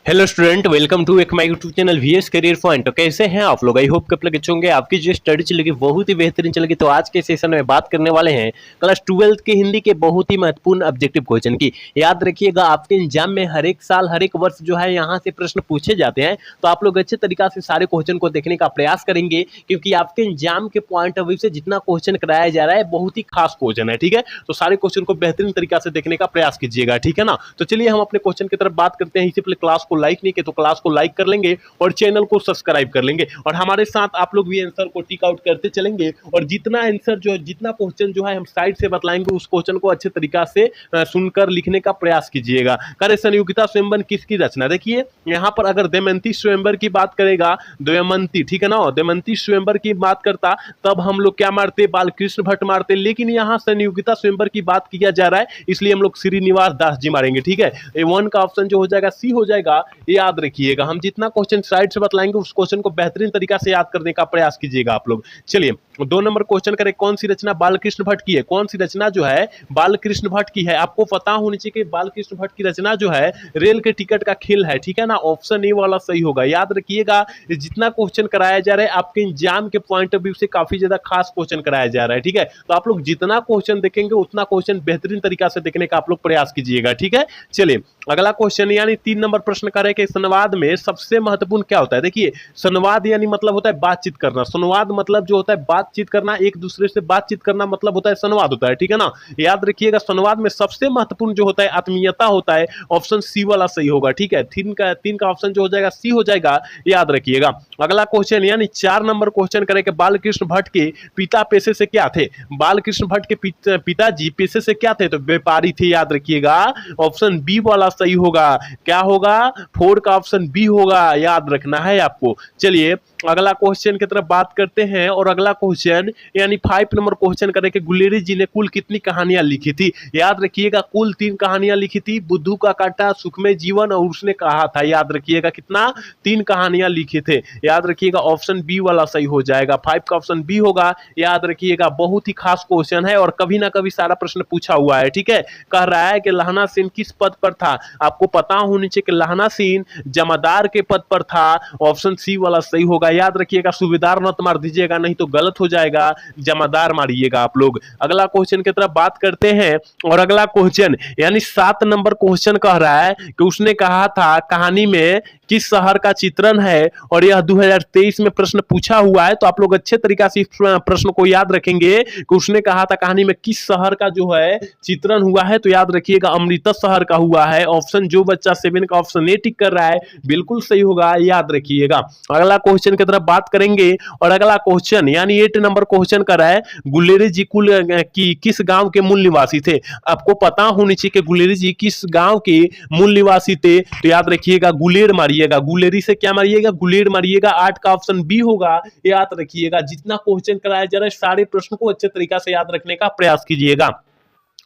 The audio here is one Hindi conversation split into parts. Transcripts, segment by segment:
हेलो स्टूडेंट, वेलकम टू एक my YouTube channel VS career point. तो कैसे हैं आप लोग? आई होप कि आप लोग अच्छे होंगे। आपकी जो स्टडी चलेगी बहुत ही बेहतरीन चलेगी। तो आज के सेशन में बात करने वाले हैं क्लास 12 के हिंदी के बहुत ही महत्वपूर्ण ऑब्जेक्टिव क्वेश्चन की। याद रखिएगा, आपके एग्जाम में हर एक साल हर एक वर्ष जो है यहाँ से प्रश्न पूछे जाते हैं। तो आप लोग अच्छे तरीका से सारे क्वेश्चन को देखने का प्रयास करेंगे, क्योंकि आपके एग्जाम के पॉइंट ऑफ व्यू से जितना क्वेश्चन कराया जा रहा है बहुत ही खास क्वेश्चन है। ठीक है, तो सारे क्वेश्चन को बेहतरीन तरीका से देखने का प्रयास कीजिएगा। ठीक है ना? तो चलिए हम अपने क्वेश्चन की तरफ बात करते हैं। इससे पहले क्लास को लाइक नहीं किया तो क्लास को लाइक कर लेंगे और चैनल को सब्सक्राइब कर लेंगे, और हमारे साथ आप लोग भी आंसर को टिक आउट करते चलेंगे। और जितना आंसर जो जितना क्वेश्चन जो है हम साइड से बतलाएंगे उस क्वेश्चन को अच्छे तरीका से सुनकर लिखने का प्रयास कीजिएगा। करे संयुक्ता स्वयंवर किसकी रचना? देखिए यहाँ पर अगर दमयंती स्वयंवर की बात करेगा, दमयंती, ठीक है ना, दमयंती स्वयंवर की बात करता तब हम लोग क्या मारते? बालकृष्ण भट्ट मारते। लेकिन यहाँ संयुक्ता स्वयंवर की बात किया जा रहा है, इसलिए हम लोग श्रीनिवास दास जी मारेंगे। ठीक है, A1 का ऑप्शन जो हो जाएगा सी हो जाएगा। याद रखिएगा, हम जितना क्वेश्चन साइड से बतलाएंगे उस क्वेश्चन को बेहतरीन तरीका से याद करने का प्रयास कीजिएगा आप लोग। चलिए 2 नंबर क्वेश्चन करें। कौन सी रचना बालकृष्ण भट्ट की है? कौन सी रचना जो है बालकृष्ण भट्ट की है? आपको पता होनी चाहिए कि बालकृष्ण भट्ट की रचना जो है रेल के टिकट का खेल है। ठीक है ना, ऑप्शन ए वाला सही होगा। याद रखिएगा, जितना क्वेश्चन कराया जा रहा है आपके एग्जाम के पॉइंट ऑफ व्यू से काफी ज्यादा खास क्वेश्चन कराया जा रहा है। ठीक है, तो आप लोग जितना क्वेश्चन देखेंगे उतना क्वेश्चन बेहतरीन तरीका से देखने का आप लोग प्रयास कीजिएगा। ठीक है, चलिए अगला क्वेश्चन यानी 3 नंबर प्रश्न करें कि संवाद में सबसे महत्वपूर्ण क्या होता है? देखिए संवाद यानी मतलब होता है बातचीत करना। संवाद मतलब जो होता है बातचीत करना, एक दूसरे से बातचीत करना मतलब होता है संवाद होता है। ठीक है ना, याद रखिएगा संवाद में सबसे महत्वपूर्ण जो होता है आत्मीयता होता है। ऑप्शन सी वाला सही होगा। ठीक है, 3 का ऑप्शन जो हो जाएगा सी हो जाएगा। याद रखिएगा अगला क्वेश्चन यानी 4 नंबर क्वेश्चन करें कि बालकृष्ण भट्ट के पिता पेशे से क्या थे? बालकृष्ण भट्ट के पिताजी पेशे से क्या थे? तो व्यापारी थे। याद रखिएगा ऑप्शन बी वाला सही होगा। क्या होगा? 4 का ऑप्शन बी होगा। याद रखना है आपको। चलिए अगला क्वेश्चन की तरफ बात करते हैं, और अगला क्वेश्चन यानी 5 नंबर क्वेश्चन करें कि गुलेरी जी ने कुल कितनी कहानियां लिखी थी? याद रखिएगा कुल 3 कहानियां लिखी थी। बुद्धू का कांटा, सुखमय जीवन और उसने कहा था। याद रखिएगा कितना? 3 कहानियां लिखे थे। याद रखिएगा ऑप्शन बी वाला सही हो जाएगा। 5 का ऑप्शन बी होगा। याद रखिएगा बहुत ही खास क्वेश्चन है और कभी ना कभी सारा प्रश्न पूछा हुआ है। ठीक है, कह रहा है कि लहना सेन किस पद पर था? आपको पता होनी चाहिए कि लहना सेन जमादार के पद पर था। ऑप्शन सी वाला सही होगा। याद रखिएगा सूबेदार मत मार दीजिएगा, नहीं तो गलत हो जाएगा, जमादार मारिएगा आप लोग। अगला क्वेश्चन की तरफ बात करते हैं, और अगला क्वेश्चन यानी 7 नंबर क्वेश्चन कह रहा है कि उसने कहा था कहानी में किस शहर का चित्रण है, और यह 2023 में प्रश्न पूछा हुआ है। तो आप लोग अच्छे तरीका से इस प्रश्न को याद रखेंगे कि उसने कहा था कहानी में किस शहर का जो है चित्रण हुआ है। तो याद रखिएगा अमृतसर शहर का हुआ है। ऑप्शन जो बच्चा 7 का ऑप्शन ए टिक कर रहा है बिल्कुल सही होगा। याद रखिएगा अगला क्वेश्चन की तरफ बात करेंगे, और अगला क्वेश्चन यानी 8 नंबर क्वेश्चन कर रहा है गुलेरी जी कुल की किस गांव के मूल निवासी थे? आपको पता होनी चाहिए कि गुलेरी जी किस गांव के मूल निवासी थे। तो याद रखिएगा गुलेर मारिएगा। गुलेरी से क्या मारिएगा? गुलेर मारिएगा। 8 का ऑप्शन बी होगा। याद रखिएगा जितना क्वेश्चन कराया जा रहा है सारे प्रश्नों को अच्छे तरीका से याद रखने का प्रयास कीजिएगा।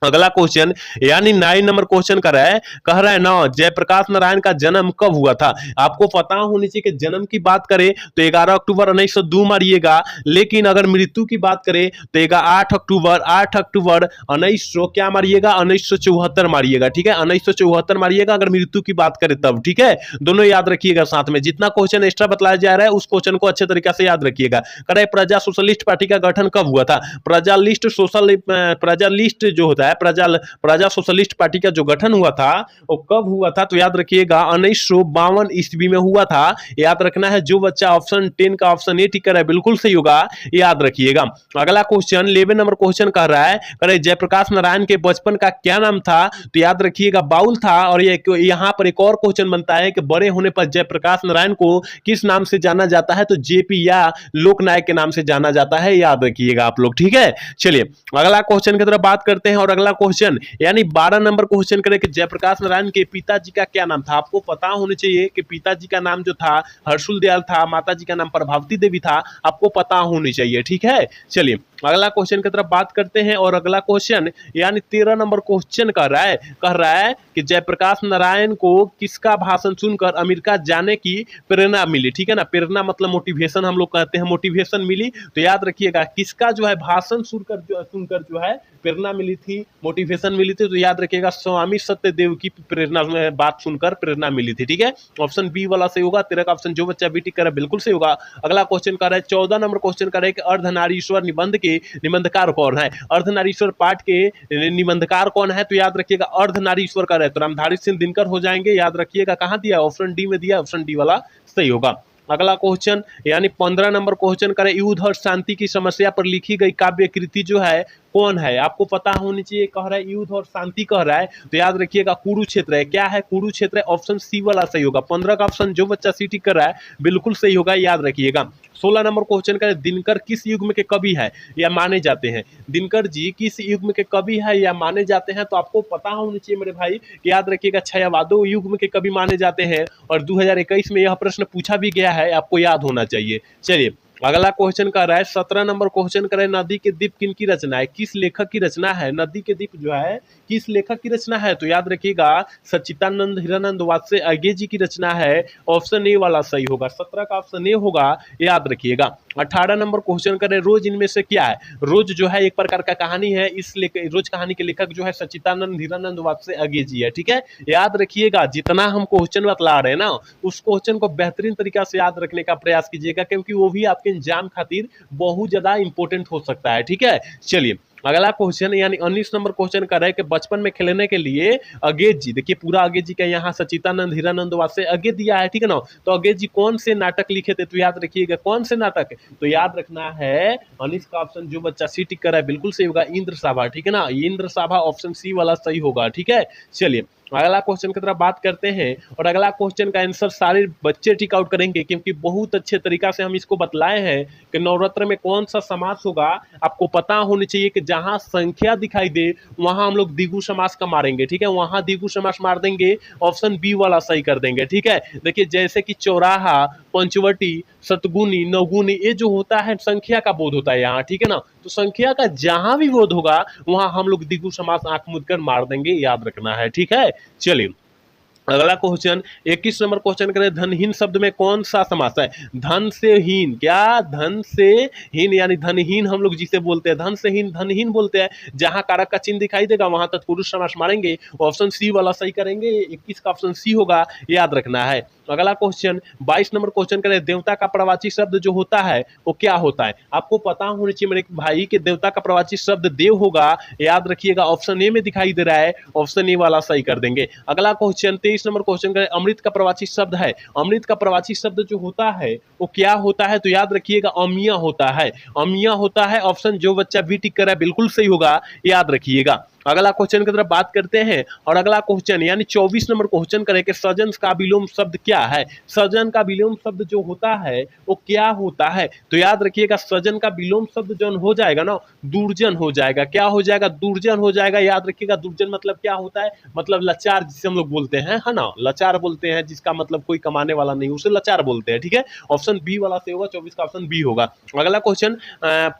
अगला क्वेश्चन यानी 9 नंबर क्वेश्चन कर रहा है, कह रहा है ना जयप्रकाश नारायण का जन्म कब हुआ था? आपको पता होनी चाहिए कि जन्म की बात करें तो 11 अक्टूबर 1902 मारिएगा। लेकिन अगर मृत्यु की बात करें तो 8 अक्टूबर 1900 क्या मारिएगा? 1974 मारिएगा। ठीक है, 1974 मारिएगा अगर मृत्यु की बात करें तब। ठीक है, दोनों याद रखिएगा साथ में। जितना क्वेश्चन एक्स्ट्रा बताया जा रहा है उस क्वेश्चन को अच्छे तरीके से याद रखिएगा। कह रहा है प्रजा सोशलिस्ट पार्टी का गठन कब हुआ था? प्रजालिस्ट जो होता है प्रजा सोशलिस्ट पार्टी का जो गठन हुआ था वो कब हुआ था? तो याद रखिएगा 1952 ईस्वी में हुआ था। याद रखना है। जो बच्चा ऑप्शन 10 का ऑप्शन ए टिक कर रहा है बिल्कुल सही होगा। याद रखिएगा अगला क्वेश्चन 11 नंबर क्वेश्चन कह रहा है, कह रहे जयप्रकाश नारायण के बचपन का क्या नाम था? तो याद रखिएगा बाउल था। और ये यहाँ पर एक और क्वेश्चन बनता है कि बड़े होने पर जयप्रकाश नारायण को किस नाम से जाना जाता है? तो जेपी या लोकनायक के नाम से जाना जाता है। याद रखिएगा आप लोग। ठीक है, चलिए अगला क्वेश्चन की तरफ बात करते हैं, और अगला क्वेश्चन यानी 12 नंबर क्वेश्चन करें कि जयप्रकाश नारायण के पिताजी का क्या नाम था? आपको पता होना चाहिए कि पिताजी का नाम जो था हर्षुल दयाल था, माताजी का नाम प्रभावती देवी था। आपको पता होनी चाहिए। ठीक है, चलिए अगला क्वेश्चन की तरफ बात करते हैं और अगला क्वेश्चन यानी 13 नंबर क्वेश्चन कह रहा है कि जयप्रकाश नारायण को किसका भाषण सुनकर अमेरिका जाने की प्रेरणा मिली। ठीक है ना, प्रेरणा मतलब मोटिवेशन हम लोग कहते हैं, मोटिवेशन मिली। तो याद रखिएगा किसका जो है भाषण सुनकर जो है प्रेरणा मिली थी, मोटिवेशन मिली थी। तो याद रखिएगा स्वामी सत्यदेव की प्रेरणा में बात सुनकर प्रेरणा मिली थी। ठीक है, ऑप्शन बी वाला सही होगा। 13 का ऑप्शन जो बच्चा बी टिक कर रहा है बिल्कुल सही होगा। अगला क्वेश्चन कर रहा है 14 नंबर क्वेश्चन कर रहा है कि अर्धनारीश्वर निबंध के निबंधकार कौन है। अर्धनारीश्वर पाठ के निबंधकार कौन है? तो याद रखिएगा अर्धनारीश्वर का है तो रामधारी सिंह दिनकर हो जाएंगे। याद रखिएगा कहां दिया, ऑप्शन डी में दिया, ऑप्शन डी वाला सही होगा। अगला क्वेश्चन यानी 15 नंबर क्वेश्चन करें युद्ध और शांति की समस्या पर लिखी गई काव्य कृति जो है कौन है? आपको पता होनी चाहिए। कह रहा है युद्ध और शांति कह रहा है तो याद रखिएगा कुरुक्षेत्र है। क्या है? कुरुक्षेत्र है, ऑप्शन सी वाला सही होगा। 15 का ऑप्शन जो बच्चा सी टिक कर रहा है बिल्कुल सही होगा, याद रखिएगा। 16 नंबर क्वेश्चन का दिनकर किस युग में के कवि है या माने जाते हैं? दिनकर जी किस युग में के कवि है या माने जाते हैं? तो आपको पता होना चाहिए मेरे भाई, याद रखिएगा छायावादों युग में के कवि माने जाते हैं और 2021 में यह प्रश्न पूछा भी गया है, आपको याद होना चाहिए। चलिए अगला क्वेश्चन कर रहा है 17 नंबर क्वेश्चन कर रहा है नदी के द्वीप किन की रचना है, किस लेखक की रचना है? नदी के द्वीप जो है किस लेखक की रचना है? तो याद रखिएगा सच्चिदानंद हीरानंद वात्स्य अज्ञे जी की रचना है, ऑप्शन ए वाला सही होगा। 17 का ऑप्शन ए होगा, याद रखिएगा। 18 नंबर क्वेश्चन करें रोज इनमें से क्या है? रोज जो है एक प्रकार का कहानी है, इस रोज कहानी के लेखक जो है सच्चिदानंद हीरानंद वात्स्य अज्ञे जी है। ठीक है, याद रखिएगा जितना हम क्वेश्चन बतला रहे हैं ना उस क्वेश्चन को बेहतरीन तरीका से याद रखने का प्रयास कीजिएगा क्योंकि वो भी आपके एग्जाम खातिर बहुत ज्यादा इंपॉर्टेंट हो सकता है। ठीक है, चलिए अगला क्वेश्चन यानी 19 नंबर क्वेश्चन कर रहा है कि बचपन में खेलने के लिए अज्ञे जी, देखिए पूरा अज्ञे जी का यहाँ सच्चिदानंद हीरानंद वात्स्य अज्ञे दिया है। ठीक है ना, तो अज्ञे जी कौन से नाटक लिखे थे? तो याद रखिएगा कौन से नाटक, तो याद रखना है 19 का ऑप्शन जो बच्चा सी टिक कर रहा है बिल्कुल सही होगा, इंद्र सभा। ठीक है ना, इंद्र सभा ऑप्शन सी वाला सही होगा। ठीक है, चलिए अगला क्वेश्चन की तरफ बात करते हैं और अगला क्वेश्चन का आंसर सारे बच्चे टिक आउट करेंगे क्योंकि बहुत अच्छे तरीका से हम इसको बतलाए हैं कि नवरात्र में कौन सा समास होगा। आपको पता होनी चाहिए कि जहां संख्या दिखाई दे वहां हम लोग द्विगु समास का मारेंगे। ठीक है, वहां द्विगु समास मार देंगे, ऑप्शन बी वाला सही कर देंगे। ठीक है, देखिए जैसे कि चौराहा, पंचवटी, सतगुनी, नवगुनी, ये जो होता है संख्या का बोध होता है यहाँ। ठीक है ना, तो संख्या का जहां भी बोध होगा वहां हम लोग द्विगु समास आंख मूंद कर मार देंगे, याद रखना है। ठीक है, चलिए अगला क्वेश्चन 21 नंबर क्वेश्चन करें धनहीन शब्द में कौन सा समास है? धन से हीन, क्या धन से हीन यानी धनहीन हम लोग जिसे बोलते हैं, धन से हीन धनहीन बोलते हैं। जहां कारक का चिन्ह दिखाई देगा वहां तत्पुरुष समास मारेंगे, ऑप्शन सी वाला सही करेंगे। 21 का ऑप्शन सी होगा, याद रखना है। अगला क्वेश्चन 22 नंबर क्वेश्चन करें देवता का प्रवाची शब्द जो होता है वो क्या होता है? आपको पता होना चाहिए मेरे भाई कि देवता का प्रवाची शब्द देव होगा, याद रखिएगा ऑप्शन ए में दिखाई दे रहा है, ऑप्शन ए वाला सही कर देंगे। अगला क्वेश्चन 23 नंबर क्वेश्चन करें अमृत का प्रवाची शब्द है, अमृत का प्रवाची शब्द जो होता है वो क्या होता है? तो याद रखिएगा अमिया होता है, अमिया होता है, ऑप्शन जो बच्चा बी टिक कर रहा है बिल्कुल सही होगा, याद रखिएगा। अगला क्वेश्चन की तरफ बात करते हैं और अगला क्वेश्चन यानी 24 नंबर क्वेश्चन करें कि सजन का विलोम शब्द क्या है? सजन का विलोम शब्द जो होता है वो क्या होता है? तो याद रखिएगा सजन का विलोम शब्द जो हो जाएगा ना दुर्जन हो जाएगा। क्या हो जाएगा? दुर्जन हो जाएगा। याद रखिएगा दुर्जन मतलब क्या होता है? मतलब लाचार जिसे हम लोग बोलते हैं, है ना, लाचार बोलते हैं जिसका मतलब कोई कमाने वाला नहीं, उसे लाचार बोलते हैं। ठीक है, ऑप्शन बी वाला से होगा, 24 का ऑप्शन बी होगा। अगला क्वेश्चन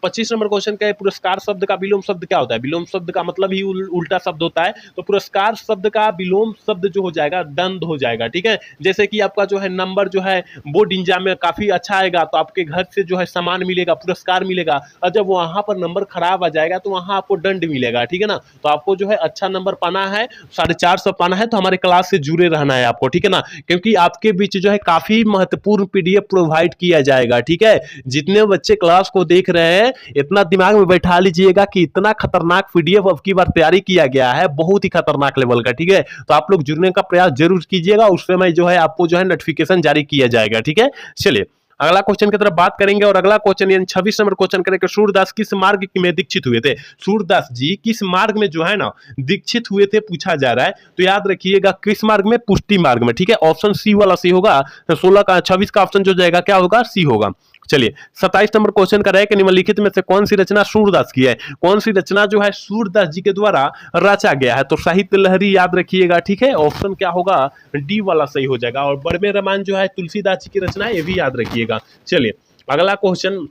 25 नंबर क्वेश्चन का पुरस्कार शब्द का विलोम शब्द क्या होता है? विलोम शब्द का मतलब ही उल्टा शब्द होता है, तो पुरस्कार शब्द का विलोम शब्द जो हो जाएगा दंड हो जाएगा। ठीक है, जैसे कि आपका जो है नंबर जो है बोर्ड एग्जाम में काफी अच्छा आएगा तो आपके घर से जो है सामान मिलेगा, पुरस्कार मिलेगा, और जब वहां पर नंबर खराब आ जाएगा तो वहां आपको दंड मिलेगा। ठीक है ना, तो आपको जो है अच्छा नंबर पाना है, 450 पाना है तो हमारे क्लास से जुड़े रहना है आपको। ठीक है ना, क्योंकि आपके बीच जो है काफी महत्वपूर्ण पीडीएफ प्रोवाइड किया जाएगा। ठीक है, जितने बच्चे क्लास को देख रहे हैं इतना दिमाग में बैठा लीजिएगा कि इतना खतरनाक पीडीएफ अब की बार तैयारी किया गया है, बहुत ही खतरनाक लेवल का। ठीक है, तो आप लोग जुड़ने का प्रयास जरूर कीजिएगा, उस समय जो है आपको जो है नोटिफिकेशन जारी किया जाएगा। ठीक है, चलिए अगला क्वेश्चन की तरफ बात करेंगे और अगला क्वेश्चन यानी 26 नंबर क्वेश्चन करेंगे सूरदास किस मार्ग में दीक्षित हुए थे? सूरदास जी किस मार्ग में जो है ना दीक्षित हुए थे पूछा जा रहा है, तो याद रखिएगा किस मार्ग में? पुष्टि मार्ग में। ठीक है, ऑप्शन सी वाला सी होगा। 16 का 26 का ऑप्शन जो जाएगा क्या होगा? सी होगा। चलिए 27 नंबर क्वेश्चन का है कि निम्नलिखित में से कौन सी रचना सूरदास की है? कौन सी रचना जो है सूरदास जी के द्वारा रचा गया है? तो साहित्य लहरी, याद रखिएगा। ठीक है, ऑप्शन क्या होगा? डी वाला सही हो जाएगा। और बड़े रामायण जो है तुलसीदास जी की रचना है, ये भी याद रखिएगा। चलिए अगला क्वेश्चन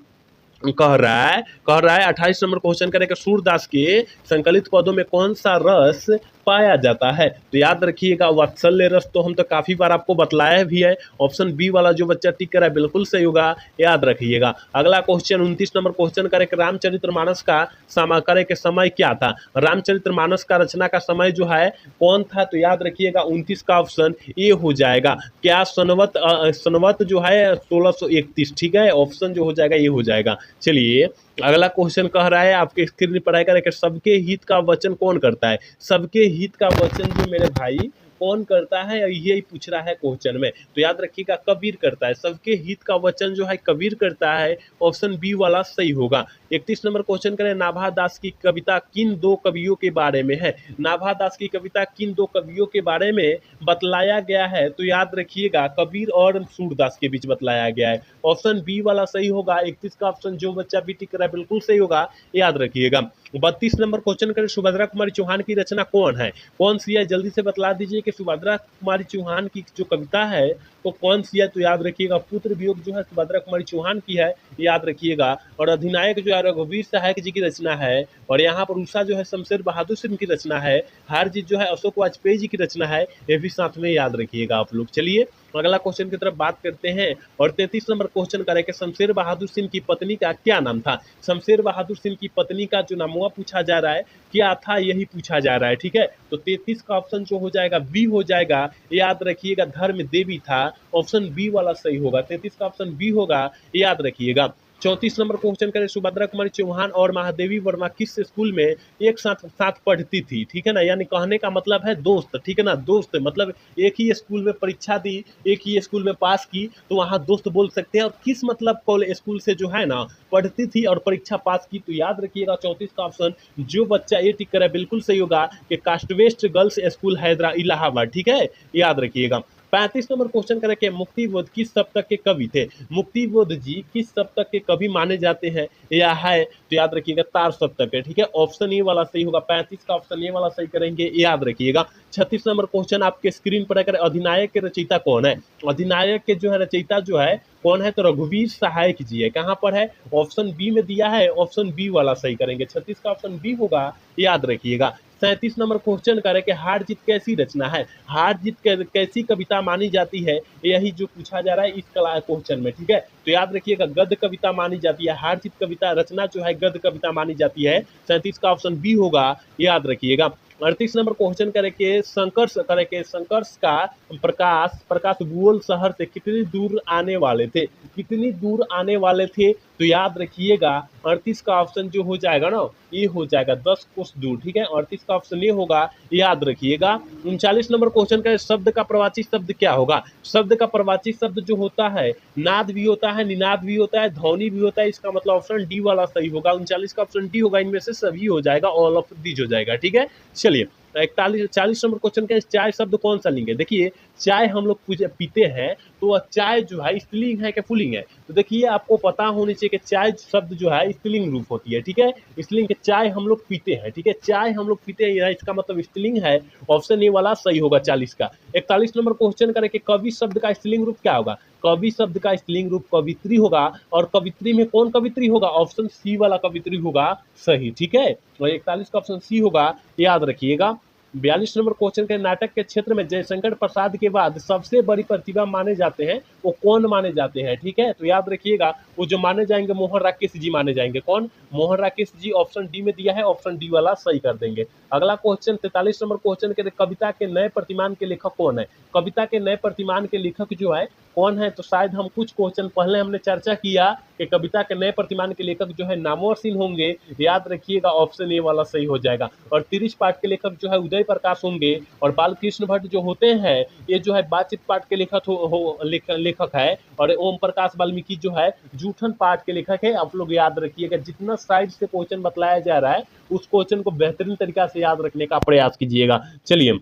कह रहा है 28 नंबर क्वेश्चन करेगा सूरदास के संकलित पदों में कौन सा रस पाया जाता है। तो याद रखिएगा वात्सल्य रस तो हम तो काफी बार आपको बतलाया भी है। ऑप्शन बी वाला जो बच्चा टिक कर है बिल्कुल सही होगा, याद रखिएगा। अगला क्वेश्चन 29 नंबर क्वेश्चन करेगा रामचरितमानस का करे के समय क्या था। रामचरितमानस का रचना का समय जो है कौन था, तो याद रखिएगा 29 का ऑप्शन ए हो जाएगा। क्या सनवत जो है 1631, ठीक है, ऑप्शन जो हो जाएगा ये हो जाएगा। चलिए अगला क्वेश्चन कह रहा है आपके स्क्रीन पर आएगा कि सबके हित का वचन कौन करता है। सबके हित का वचन जो मेरे भाई कौन करता है, यही पूछ रहा है क्वेश्चन में। तो याद रखिएगा कबीर करता है। सबके हित का वचन जो है कबीर करता है, ऑप्शन बी वाला सही होगा। 31 नंबर क्वेश्चन करें नाभा दास की कविता किन दो कवियों के बारे में है। नाभा दास की कविता किन दो कवियों के बारे में बतलाया गया है, तो याद रखिएगा कबीर और सूरदास के बीच बतलाया गया है, ऑप्शन बी वाला सही होगा। 31 का ऑप्शन जो बच्चा भी टिक रहा है बिल्कुल सही होगा, याद रखिएगा। 32 नंबर क्वेश्चन करें सुभद्रा कुमारी चौहान की रचना कौन है, कौन सी है, जल्दी से बतला दीजिए कि सुभद्रा कुमारी चौहान की जो कविता है वो कौन सी है। तो याद रखिएगा पुत्र वियोग जो है सुभद्रा कुमारी चौहान की है, याद रखिएगा। और अधिनायक जो है रघुवीर सहायक जी की रचना है, और यहाँ पर उषा जो है शमशेर बहादुर सिंह की रचना है, हार जीत जो है अशोक वाजपेयी जी की रचना है, ये भी साथ में याद रखिएगा आप लोग। चलिए अगला क्वेश्चन की तरफ बात करते हैं। और 33 नंबर क्वेश्चन करें कि शमशेर बहादुर सिंह की पत्नी का क्या नाम था। शमशेर बहादुर सिंह की पत्नी का जो नाम हुआ पूछा जा रहा है, क्या था, यही पूछा जा रहा है, ठीक है। तो 33 का ऑप्शन जो हो जाएगा बी हो जाएगा, याद रखिएगा धर्म देवी था, ऑप्शन बी वाला सही होगा। 33 का ऑप्शन बी होगा, याद रखिएगा। 34 नंबर क्वेश्चन करें सुभद्रा कुमारी चौहान और महादेवी वर्मा किस स्कूल में एक साथ पढ़ती थी, ठीक है ना। यानी कहने का मतलब है दोस्त, ठीक है ना, दोस्त मतलब एक ही स्कूल में परीक्षा दी, एक ही स्कूल में पास की, तो वहाँ दोस्त बोल सकते हैं। और किस मतलब कॉलेज स्कूल से जो है ना पढ़ती थी और परीक्षा पास की, तो याद रखिएगा 34 का ऑप्शन जो बच्चा ये टिक करे बिल्कुल सही होगा कि कास्टवेस्ट गर्ल्स स्कूल हैदराबाद इलाहाबाद, ठीक है, याद रखिएगा। 35 नंबर क्वेश्चन करें कि मुक्तिबोध किस शतक के कवि थे। मुक्तिबोध जी किस शतक के कवि माने जाते हैं, या है, तो याद रखिएगा तार शतक है, ठीक है, ऑप्शन ए वाला सही होगा। 35 का ऑप्शन ए वाला सही करेंगे, याद रखिएगा। 36 नंबर क्वेश्चन आपके स्क्रीन पर अगर अधिनायक के रचयिता कौन है। अधिनायक के जो है रचयिता जो है कौन है, तो रघुवीर सहायक जी है। कहाँ पर है, ऑप्शन बी में दिया है, ऑप्शन बी वाला सही करेंगे। 36 का ऑप्शन बी होगा, याद रखिएगा। 37 नंबर क्वेश्चन करें कि हार जीत कैसी रचना है। हार जीत कैसी कविता मानी जाती है, यही जो पूछा जा रहा है इस क्वेश्चन में, ठीक है। तो याद रखिएगा गद्य कविता मानी जाती है, हार जीत कविता रचना जो है गद्य कविता मानी जाती है। 37 का ऑप्शन बी होगा, याद रखिएगा। 38 नंबर क्वेश्चन करें कि संकर्ष का प्रकाश भूगोल शहर से कितनी दूर आने वाले थे, कितनी दूर आने वाले थे, तो याद रखिएगा 38 का ऑप्शन जो हो जाएगा ना ये हो जाएगा 10 कोस दूर, ठीक है, 38 का ऑप्शन ये होगा, याद रखिएगा। 39 नंबर क्वेश्चन का शब्द का प्रवाची शब्द क्या होगा। शब्द का प्रवाची शब्द जो होता है नाद भी होता है, निनाद भी होता है, ध्वनि भी होता है, इसका मतलब ऑप्शन डी वाला सही होगा। 39 का ऑप्शन डी होगा, इनमें से सभी हो जाएगा, ऑल ऑफ दीज हो जाएगा, ठीक है। चलिए 40 नंबर क्वेश्चन का चाय शब्द कौन सा लिंग है। देखिए चाय हम लोग पीते हैं, तो चाय जो है स्त्रीलिंग है क्या पुल्लिंग है, तो देखिए आपको पता होनी चाहिए कि चाय शब्द जो है स्त्रीलिंग रूप होती है, ठीक है, स्त्रीलिंग के चाय हम लोग पीते हैं, ठीक है, चाय हम लोग पीते हैं, इसका मतलब स्त्रीलिंग है, ऑप्शन ए वाला सही होगा 40 का। 41 नंबर क्वेश्चन करें कि कवि शब्द का स्त्रीलिंग रूप क्या होगा। कवि शब्द का स्त्रीलिंग रूप कवित्री होगा, और कवित्री में कौन कवित्री होगा, ऑप्शन सी वाला कवित्री होगा सही, ठीक है, तो 41 का ऑप्शन सी होगा, याद रखिएगा। 42 नंबर क्वेश्चन के नाटक के क्षेत्र में जयशंकर प्रसाद के बाद सबसे बड़ी प्रतिभा माने जाते हैं, वो कौन माने जाते हैं, ठीक है, तो याद रखिएगा वो जो माने जाएंगे मोहन राकेश जी माने जाएंगे। कौन, मोहन राकेश जी, ऑप्शन डी में दिया है, ऑप्शन डी वाला सही कर देंगे। अगला क्वेश्चन 43 नंबर क्वेश्चन के कविता के नए प्रतिमान के लेखक कौन है। कविता के नए प्रतिमान के लेखक जो है कौन है, तो शायद हम कुछ क्वेश्चन पहले हमने चर्चा किया कि कविता के नए प्रतिमान के लेखक जो है नामवर सिंह होंगे, याद रखिएगा ऑप्शन ए वाला सही हो जाएगा। और 30 पाठ के लेखक जो है उदय प्रकाश होंगे, और बालकृष्ण भट्ट जो होते हैं ये जो है बातचीत पाठ के लेखक है, और ओम प्रकाश वाल्मीकि जो है जूठन पाठ के लेखक है। आप लोग याद रखिएगा जितना साइड से क्वेश्चन बतलाया जा रहा है उस क्वेश्चन को बेहतरीन तरीका से याद रखने का प्रयास कीजिएगा। चलिए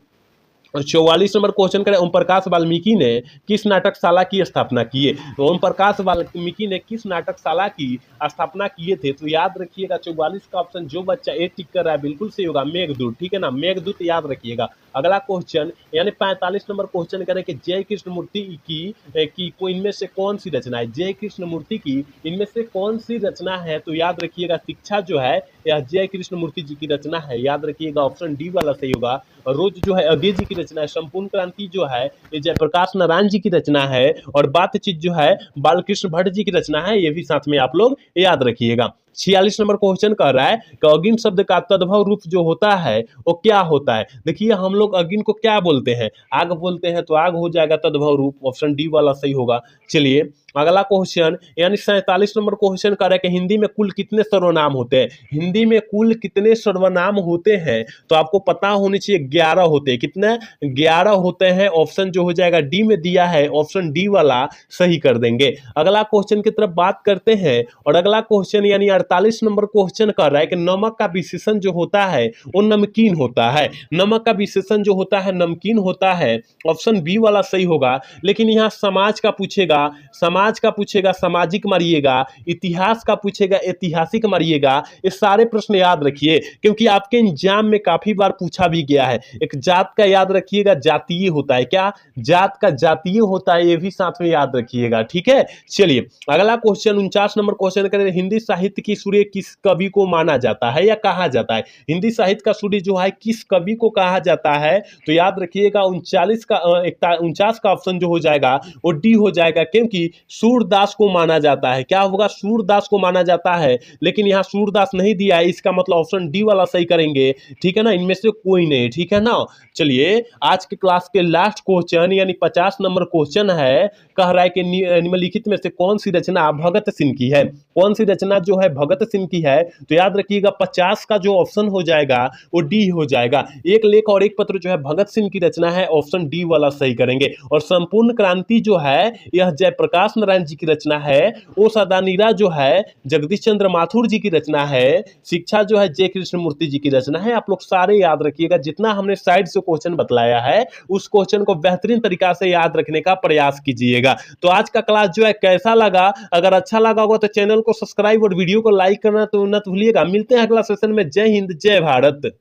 और 44 नंबर क्वेश्चन करें, ओम प्रकाश वाल्मीकि ने किस नाटकशाला की स्थापना की है? तो ओम प्रकाश वाल्मीकि ने किस नाटकशाला की स्थापना किए थे? तो याद रखिएगा 44 का ऑप्शन जो बच्चा ए टिक कर रहा है बिल्कुल सही होगा, मेघदूत। ठीक है ना, मेघदूत याद रखिएगा। अगला क्वेश्चन यानी 45 नंबर क्वेश्चन करें कि जय कृष्णमूर्ति की को इनमें से कौन सी रचना है? जय कृष्णमूर्ति की इनमें से कौन सी रचना है? तो याद रखिएगा शिक्षा जो है यह जय कृष्णमूर्ति जी की रचना है, याद रखिएगा ऑप्शन डी वाला सही होगा। रोज जो है अगे जी की रचना है। संपूर्ण क्रांति जो है ये जयप्रकाश नारायण जी की रचना है। और बातचीत जो है बालकृष्ण भट्ट जी की रचना है, ये भी साथ में आप लोग याद रखिएगा। 46 नंबर क्वेश्चन कह रहा है कि अगिन शब्द का तद्भव रूप जो होता है वो क्या होता है? देखिए हम लोग अगिन को क्या बोलते हैं? आग बोलते हैं, तो आग हो जाएगा तद्भव रूप, ऑप्शन डी वाला सही होगा। चलिए अगला क्वेश्चन यानी 47 नंबर क्वेश्चन कर रहा है कि हिंदी में कुल कितने सर्वनाम होते हैं? हिंदी में कुल कितने सर्वनाम होते हैं? तो आपको पता होनी चाहिए 11 होते हैं। कितने? 11 होते हैं। ऑप्शन जो हो जाएगा डी में दिया है, ऑप्शन डी वाला सही कर देंगे। अगला क्वेश्चन की तरफ बात करते हैं और अगला क्वेश्चन यानी 48 नंबर क्वेश्चन कर रहा है कि नमक का विशेषण जो होता है वो नमकीन होता है। नमक का विशेषण जो होता है नमकीन होता है, ऑप्शन बी वाला सही होगा। लेकिन यहाँ समाज का पूछेगा, समाज का पूछेगा सामाजिक मारिएगा, इतिहास का पूछेगा ऐतिहासिक मारिएगा। ये सारे प्रश्न याद रखिए क्योंकि आपके एग्जाम में काफी बार पूछा भी गया है। एक जात का याद रखिएगा, जातीय होता है। क्या? जात का जातीय होता है, ये भी साथ में याद रखिएगा। ठीक है, चलिए अगला क्वेश्चन 49 नंबर क्वेश्चन करें, हिंदी साहित्य की सूर्य किस कवि को माना जाता है या कहा जाता है? हिंदी साहित्य का सूर्य जो है किस कवि को कहा जाता है? तो याद रखिएगा 49 का ऑप्शन जो हो जाएगा वो डी हो जाएगा, क्योंकि सूरदास को माना जाता है। क्या होगा? सूरदास को माना जाता है, लेकिन यहाँ सूरदास नहीं दिया है, इसका मतलब ऑप्शन डी वाला सही करेंगे। ठीक है ना, इनमें से कोई नहीं। ठीक है ना, चलिए आज के क्लास के लास्ट क्वेश्चन यानी 50 नंबर क्वेश्चन है, कह रहा है कि निम्नलिखित में से कौन सी रचना भगत सिंह की है? कौन सी रचना जो है भगत सिंह की है? तो याद रखिएगा 50 का जो ऑप्शन हो जाएगा वो डी हो जाएगा। एक लेख और एक पत्र जो है भगत सिंह की रचना है, ऑप्शन डी वाला सही करेंगे। और संपूर्ण क्रांति जो है यह जयप्रकाश नारायण जी की रचना है। ओ सदानीरा जो है जगदीश चंद्र माथुर जी की रचना है। शिक्षा जो है जय कृष्णमूर्ति जी की रचना है। आप लोग सारे याद रखिएगा, जितना हमने साइड से क्वेश्चन बतलाया है उस क्वेश्चन को बेहतरीन तरीका से याद रखने का प्रयास कीजिएगा। तो आज का क्लास जो है कैसा लगा? अगर अच्छा लगा होगा तो चैनल को सब्सक्राइब और वीडियो को लाइक करना तो न भूलिएगा। मिलते हैं अगला सेशन में। जय हिंद, जय भारत।